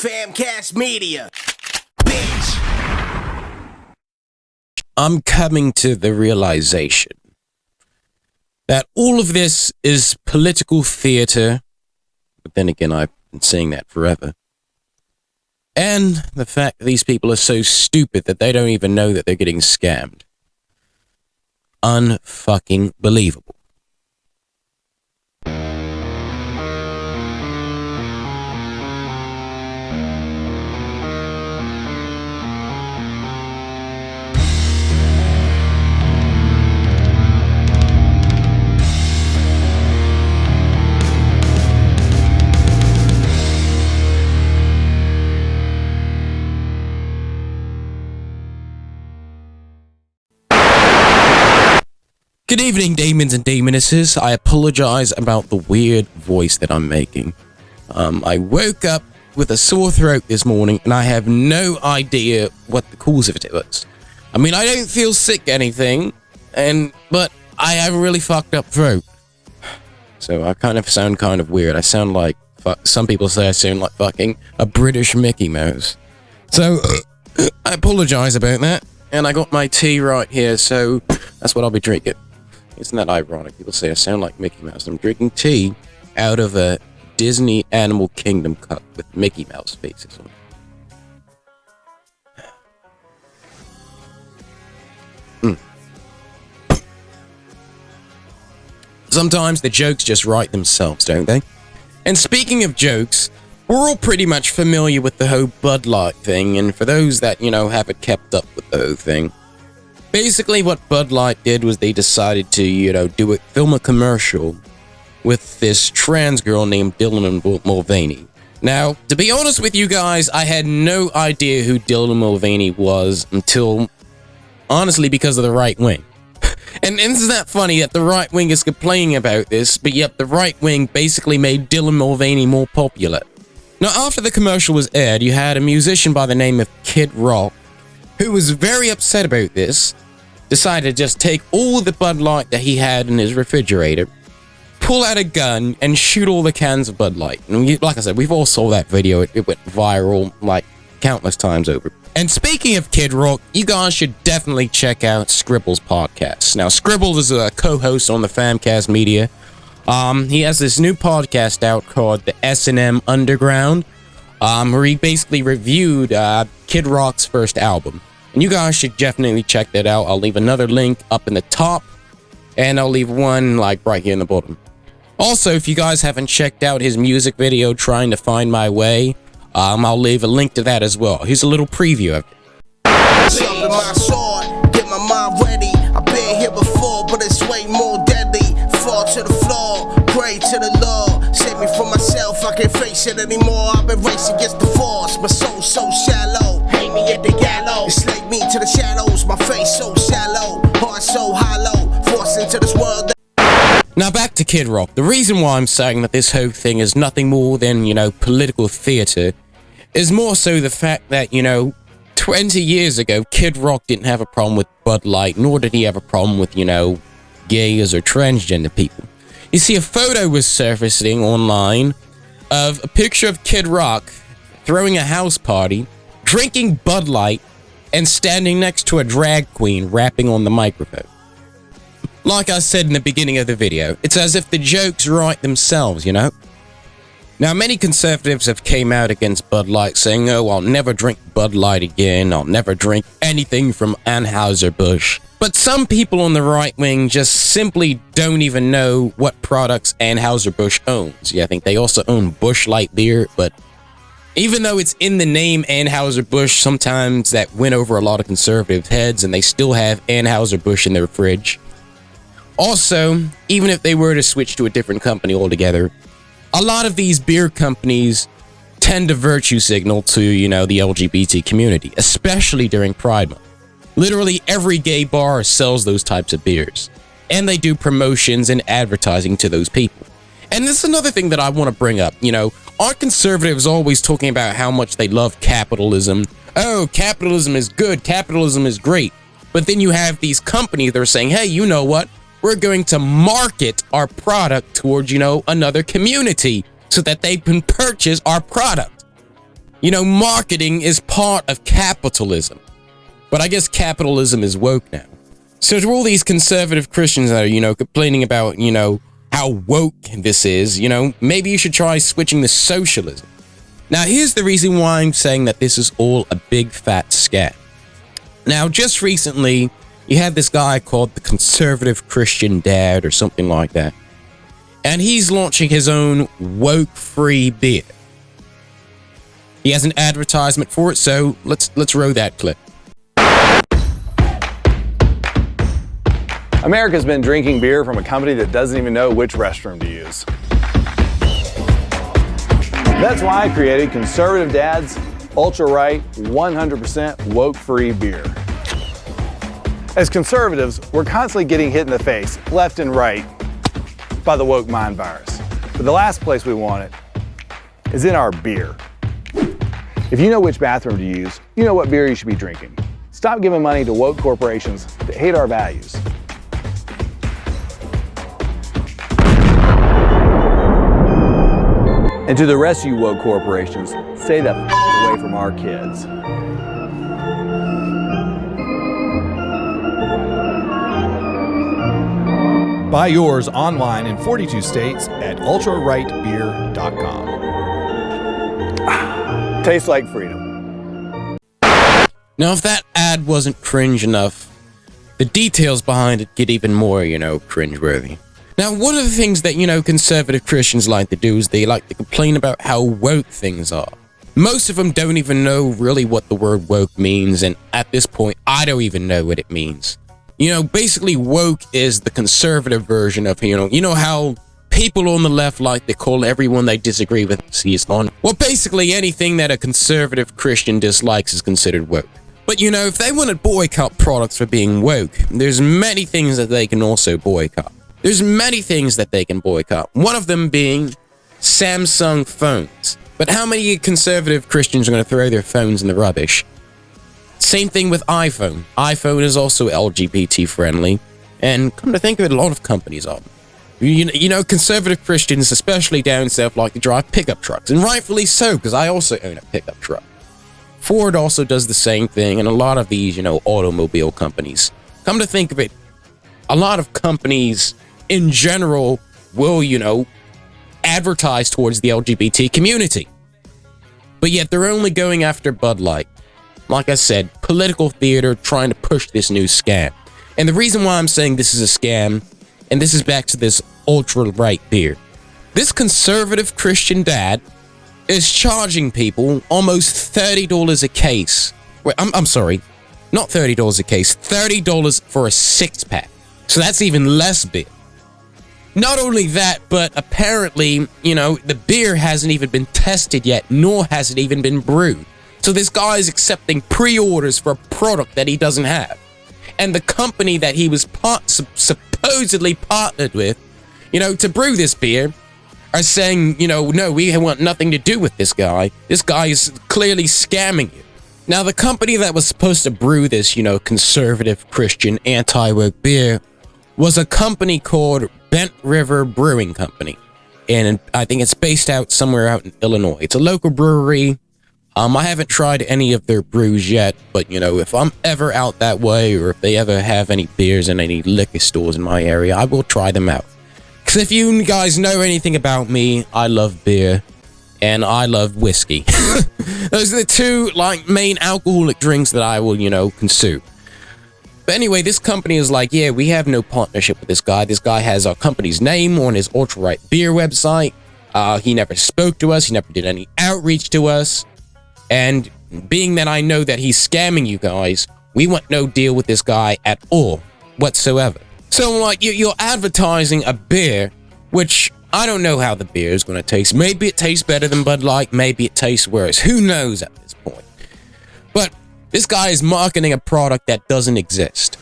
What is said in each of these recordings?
Famcast Media, bitch. I'm coming to the realization that all of this is political theater, but then again, I've been saying that forever. And the fact that these people are so stupid that they don't even know that they're getting scammed. Unfucking believable. Good evening, demons and demonesses. I apologize about the weird voice that I'm making. I woke up with a sore throat this morning, and I have no idea what the cause of it was. I mean, I don't feel sick or anything, but I have a really fucked up throat. So I kind of sound kind of weird. I sound like, some people say I sound like fucking a British Mickey Mouse. So I apologize about that. And I got my tea right here, so that's what I'll be drinking. Isn't that ironic? People say I sound like Mickey Mouse. I'm drinking tea out of a Disney Animal Kingdom cup with Mickey Mouse faces on it. Sometimes the jokes just write themselves, don't they? And speaking of jokes, we're all pretty much familiar with the whole Bud Light thing, and for those that, haven't kept up with the whole thing, basically what Bud Light did was they decided to, film a commercial with this trans girl named Dylan Mulvaney. Now, to be honest with you guys, I had no idea who Dylan Mulvaney was until, honestly, because of the right wing. And isn't that funny that the right wing is complaining about this, but yet the right wing basically made Dylan Mulvaney more popular. Now, after the commercial was aired, you had a musician by the name of Kid Rock, who was very upset about this, decided to just take all the Bud Light that he had in his refrigerator, pull out a gun, and shoot all the cans of Bud Light. And like I said, we've all saw that video. It went viral, like, countless times over. And speaking of Kid Rock, you guys should definitely check out Scribble's podcast. Now, Scribble is a co-host on the Famcast Media. He has this new podcast out called the S&M Underground, where he basically reviewed Kid Rock's first album. And you guys should definitely check that out. I'll leave another link up in the top, and I'll leave one right here in the bottom. Also, if you guys haven't checked out his music video, Trying to Find My Way, I'll leave a link to that as well. Here's a little preview of it. Sharpen my sword, get my mind ready. I've been here before, but it's way more deadly. Fall to the floor, pray to the Lord. Save me from myself, I can't face it anymore. I've been racing against the force, my soul so shallow. Hang me at the gallows, slave me to the shadows. My face so shallow, heart so hollow. Forced into this world. Now back to Kid Rock. The reason why I'm saying that this whole thing is nothing more than, political theater is more so the fact that, 20 years ago, Kid Rock didn't have a problem with Bud Light, nor did he have a problem with, gays or transgender people. You see, a photo was surfacing online of a picture of Kid Rock throwing a house party, drinking Bud Light, and standing next to a drag queen rapping on the microphone. Like I said in the beginning of the video, it's as if the jokes write themselves, Now, many conservatives have came out against Bud Light, saying, oh, I'll never drink Bud Light again, I'll never drink anything from Anheuser-Busch. But some people on the right wing just simply don't even know what products Anheuser-Busch owns. Yeah, I think they also own Busch Light beer, but even though it's in the name Anheuser-Busch, sometimes that went over a lot of conservative heads, and they still have Anheuser-Busch in their fridge. Also, even if they were to switch to a different company altogether, a lot of these beer companies tend to virtue signal to, the LGBT community, especially during Pride Month. Literally every gay bar sells those types of beers, and they do promotions and advertising to those people. And this is another thing that I want to bring up. Aren't conservatives always talking about how much they love capitalism? Oh, capitalism is good, capitalism is great. But then you have these companies that are saying, hey, you know what? We're going to market our product towards, another community so that they can purchase our product. Marketing is part of capitalism. But I guess capitalism is woke now. So to all these conservative Christians that are, complaining about, how woke this is, maybe you should try switching to socialism. Now, here's the reason why I'm saying that this is all a big fat scam. Now, just recently, you had this guy called the Conservative Christian Dad or something like that. And he's launching his own woke-free beer. He has an advertisement for it, so let's roll that clip. America's been drinking beer from a company that doesn't even know which restroom to use. That's why I created Conservative Dad's ultra-right, 100% woke-free beer. As conservatives, we're constantly getting hit in the face, left and right, by the woke mind virus. But the last place we want it is in our beer. If you know which bathroom to use, you know what beer you should be drinking. Stop giving money to woke corporations that hate our values. And to the rest of you woke corporations, stay the away from our kids. Buy yours online in 42 states at ultrarightbeer.com. Tastes like freedom. Now, if that ad wasn't cringe enough, the details behind it get even more, cringeworthy. Now, one of the things that, conservative Christians like to do is they like to complain about how woke things are. Most of them don't even know really what the word woke means, and at this point, I don't even know what it means. Basically, woke is the conservative version of, how people on the left like to call everyone they disagree with on. Well, basically, anything that a conservative Christian dislikes is considered woke. But, if they want to boycott products for being woke, there's many things that they can also boycott. There's many things that they can boycott. One of them being Samsung phones. But how many conservative Christians are going to throw their phones in the rubbish? Same thing with iPhone. iPhone is also LGBT friendly, and come to think of it, a lot of companies are. Conservative Christians, especially down south, like to drive pickup trucks, and rightfully so, because I also own a pickup truck. Ford also does the same thing, and a lot of these, automobile companies. Come to think of it, a lot of companies in general will, advertise towards the LGBT community. But yet they're only going after Bud Light. Like I said, political theater trying to push this new scam. And the reason why I'm saying this is a scam, and this is back to this ultra-right beer. This conservative Christian dad is charging people almost $30 a case. Wait, I'm sorry, not $30 a case, $30 for a 6-pack. So that's even less beer. Not only that, but apparently, the beer hasn't even been tested yet, nor has it even been brewed. So this guy is accepting pre-orders for a product that he doesn't have. And the company that he was supposedly partnered with, to brew this beer, are saying, no, we want nothing to do with this guy. This guy is clearly scamming you. Now, the company that was supposed to brew this, conservative Christian anti-woke beer was a company called Bent River Brewing Company. And I think it's based out somewhere out in Illinois. It's a local brewery. I haven't tried any of their brews yet, but, if I'm ever out that way, or if they ever have any beers in any liquor stores in my area, I will try them out. Because if you guys know anything about me, I love beer, and I love whiskey. Those are the two, main alcoholic drinks that I will, consume. But anyway, this company is like, yeah, we have no partnership with this guy. This guy has our company's name on his ultra-right beer website. He never spoke to us. He never did any outreach to us. And being that I know that he's scamming you guys, we want no deal with this guy at all, whatsoever. So, you're advertising a beer, which I don't know how the beer is going to taste. Maybe it tastes better than Bud Light, maybe it tastes worse. Who knows at this point? But this guy is marketing a product that doesn't exist.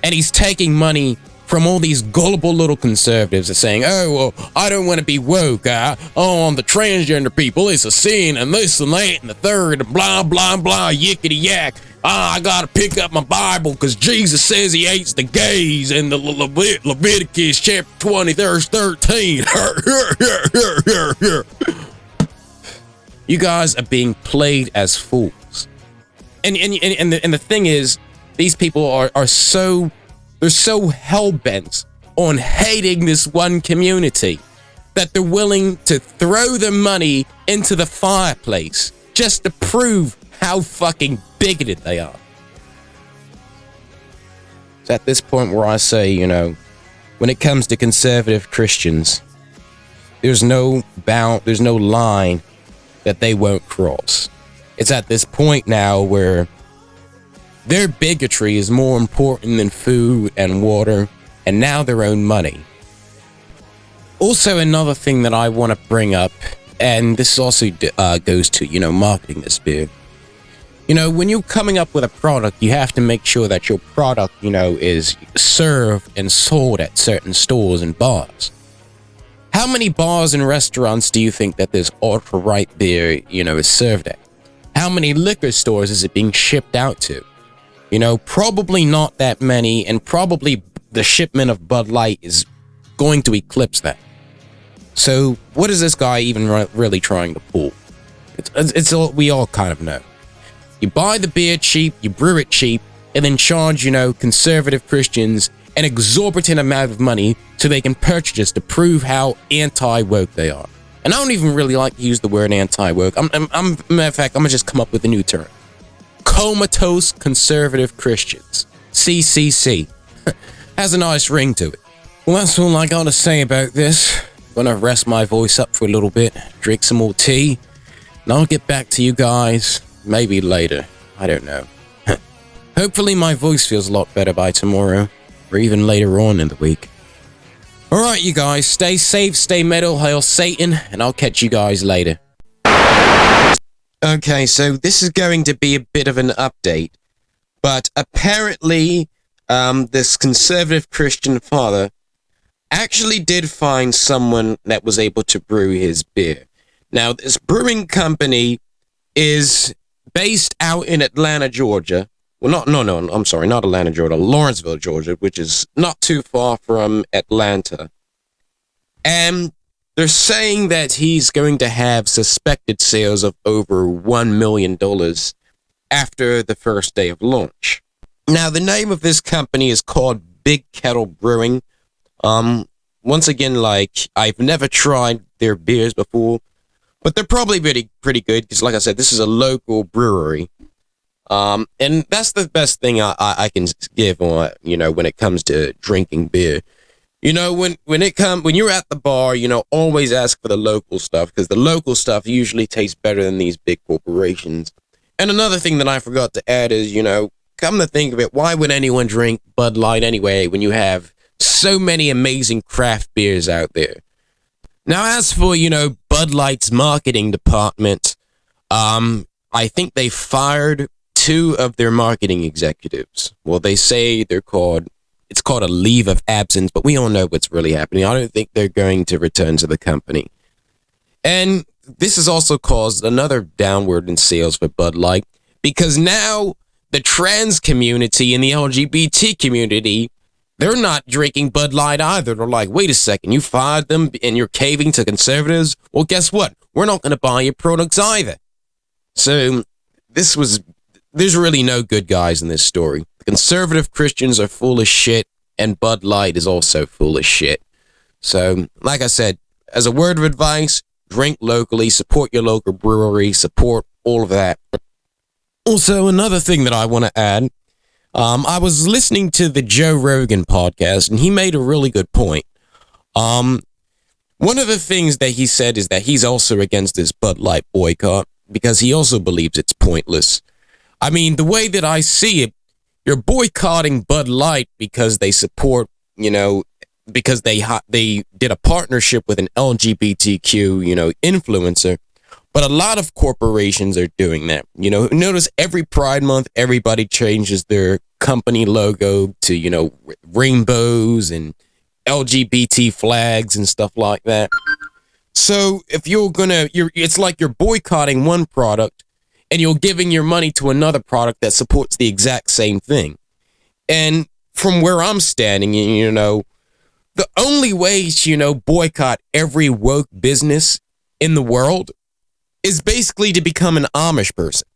And he's taking money from all these gullible little conservatives that are saying, oh, well, I don't want to be woke. The transgender people, it's a sin, and this and that and the third, and blah, blah, blah, yickety yak. I got to pick up my Bible because Jesus says he hates the gays in the Leviticus chapter 20, verse 13. You guys are being played as fools. And the thing is, these people are so hell-bent on hating this one community that they're willing to throw their money into the fireplace just to prove how fucking bigoted they are. It's at this point where I say, when it comes to conservative Christians, there's no line that they won't cross. It's at this point now where their bigotry is more important than food and water, and now their own money. Also, another thing that I want to bring up, and this also goes to, marketing this beer. When you're coming up with a product, you have to make sure that your product, is served and sold at certain stores and bars. How many bars and restaurants do you think that this ultra-right beer, is served at? How many liquor stores is it being shipped out to? Probably not that many, and probably the shipment of Bud Light is going to eclipse that. So, what is this guy even really trying to pull? It's all, we all kind of know. You buy the beer cheap, you brew it cheap, and then charge, conservative Christians an exorbitant amount of money so they can purchase to prove how anti-woke they are. And I don't even really like to use the word anti-woke. Matter of fact, I'm gonna just come up with a new term. Comatose conservative Christians. CCC. Has a nice ring to it. Well, that's all I gotta say about this. Gonna rest my voice up for a little bit, drink some more tea, and I'll get back to you guys maybe later. I don't know. Hopefully my voice feels a lot better by tomorrow, or even later on in the week. Alright, you guys, stay safe, stay metal, hail Satan, and I'll catch you guys later. Okay, so this is going to be a bit of an update, but apparently, this conservative Christian father actually did find someone that was able to brew his beer. Now, this brewing company is based out in Atlanta, Georgia. Well, I'm sorry, not Atlanta, Georgia, Lawrenceville, Georgia, which is not too far from Atlanta. And they're saying that he's going to have suspected sales of over $1 million after the first day of launch. Now, the name of this company is called Big Kettle Brewing. Once again, I've never tried their beers before, but they're probably pretty good, because like I said, this is a local brewery. And that's the best thing I can give on, when it comes to drinking beer. When you're at the bar, always ask for the local stuff, because the local stuff usually tastes better than these big corporations. And another thing that I forgot to add is, come to think of it, why would anyone drink Bud Light anyway when you have so many amazing craft beers out there? Now, as for, Bud Light's marketing department, I think they fired 2 of their marketing executives. Well, they say it's called a leave of absence, but we all know what's really happening. I don't think they're going to return to the company. And this has also caused another downward in sales for Bud Light, because now the trans community and the LGBT community, they're not drinking Bud Light either. They're like, wait a second, you fired them and you're caving to conservatives? Well, guess what? We're not going to buy your products either. So there's really no good guys in this story. The conservative Christians are full of shit, and Bud Light is also full of shit. So, like I said, as a word of advice, drink locally, support your local brewery, support all of that. Also, another thing that I want to add, I was listening to the Joe Rogan podcast, and he made a really good point. One of the things that he said is that he's also against this Bud Light boycott, because he also believes it's pointless. I mean, the way that I see it, you're boycotting Bud Light because they support, because they did a partnership with an LGBTQ, influencer. But a lot of corporations are doing that. Notice every Pride Month, everybody changes their company logo to, rainbows and LGBT flags and stuff like that. So if it's like you're boycotting one product and you're giving your money to another product that supports the exact same thing. And from where I'm standing, the only way to, boycott every woke business in the world is basically to become an Amish person.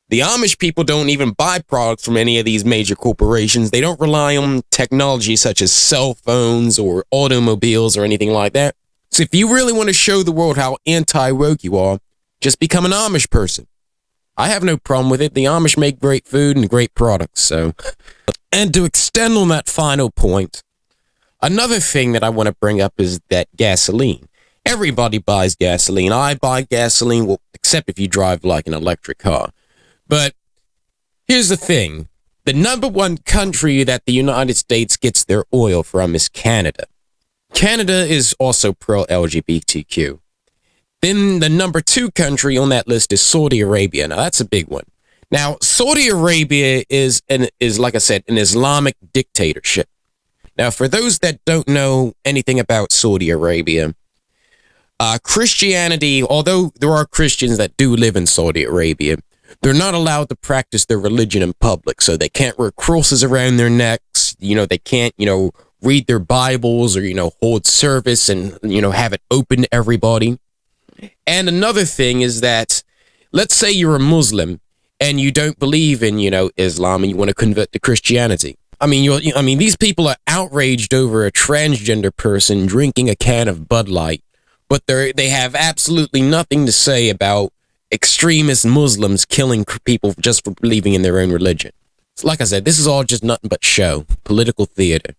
The Amish people don't even buy products from any of these major corporations. They don't rely on technology such as cell phones or automobiles or anything like that. So if you really want to show the world how anti-woke you are, just become an Amish person. I have no problem with it. The Amish make great food and great products, so. And to extend on that final point, another thing that I want to bring up is that gasoline. Everybody buys gasoline. I buy gasoline, well, except if you drive like an electric car. But here's the thing. The number one country that the United States gets their oil from is Canada. Canada is also pro-LGBTQ. Then the number two country on that list is Saudi Arabia. Now, that's a big one. Now, Saudi Arabia is like I said, an Islamic dictatorship. Now, for those that don't know anything about Saudi Arabia, Christianity, although there are Christians that do live in Saudi Arabia, they're not allowed to practice their religion in public. So they can't wear crosses around their necks. They can't, read their Bibles or, hold service and, have it open to everybody. And another thing is that, let's say you're a Muslim and you don't believe in, Islam and you want to convert to Christianity. I mean, these people are outraged over a transgender person drinking a can of Bud Light, but they have absolutely nothing to say about extremist Muslims killing people just for believing in their own religion. So like I said, this is all just nothing but show, political theater.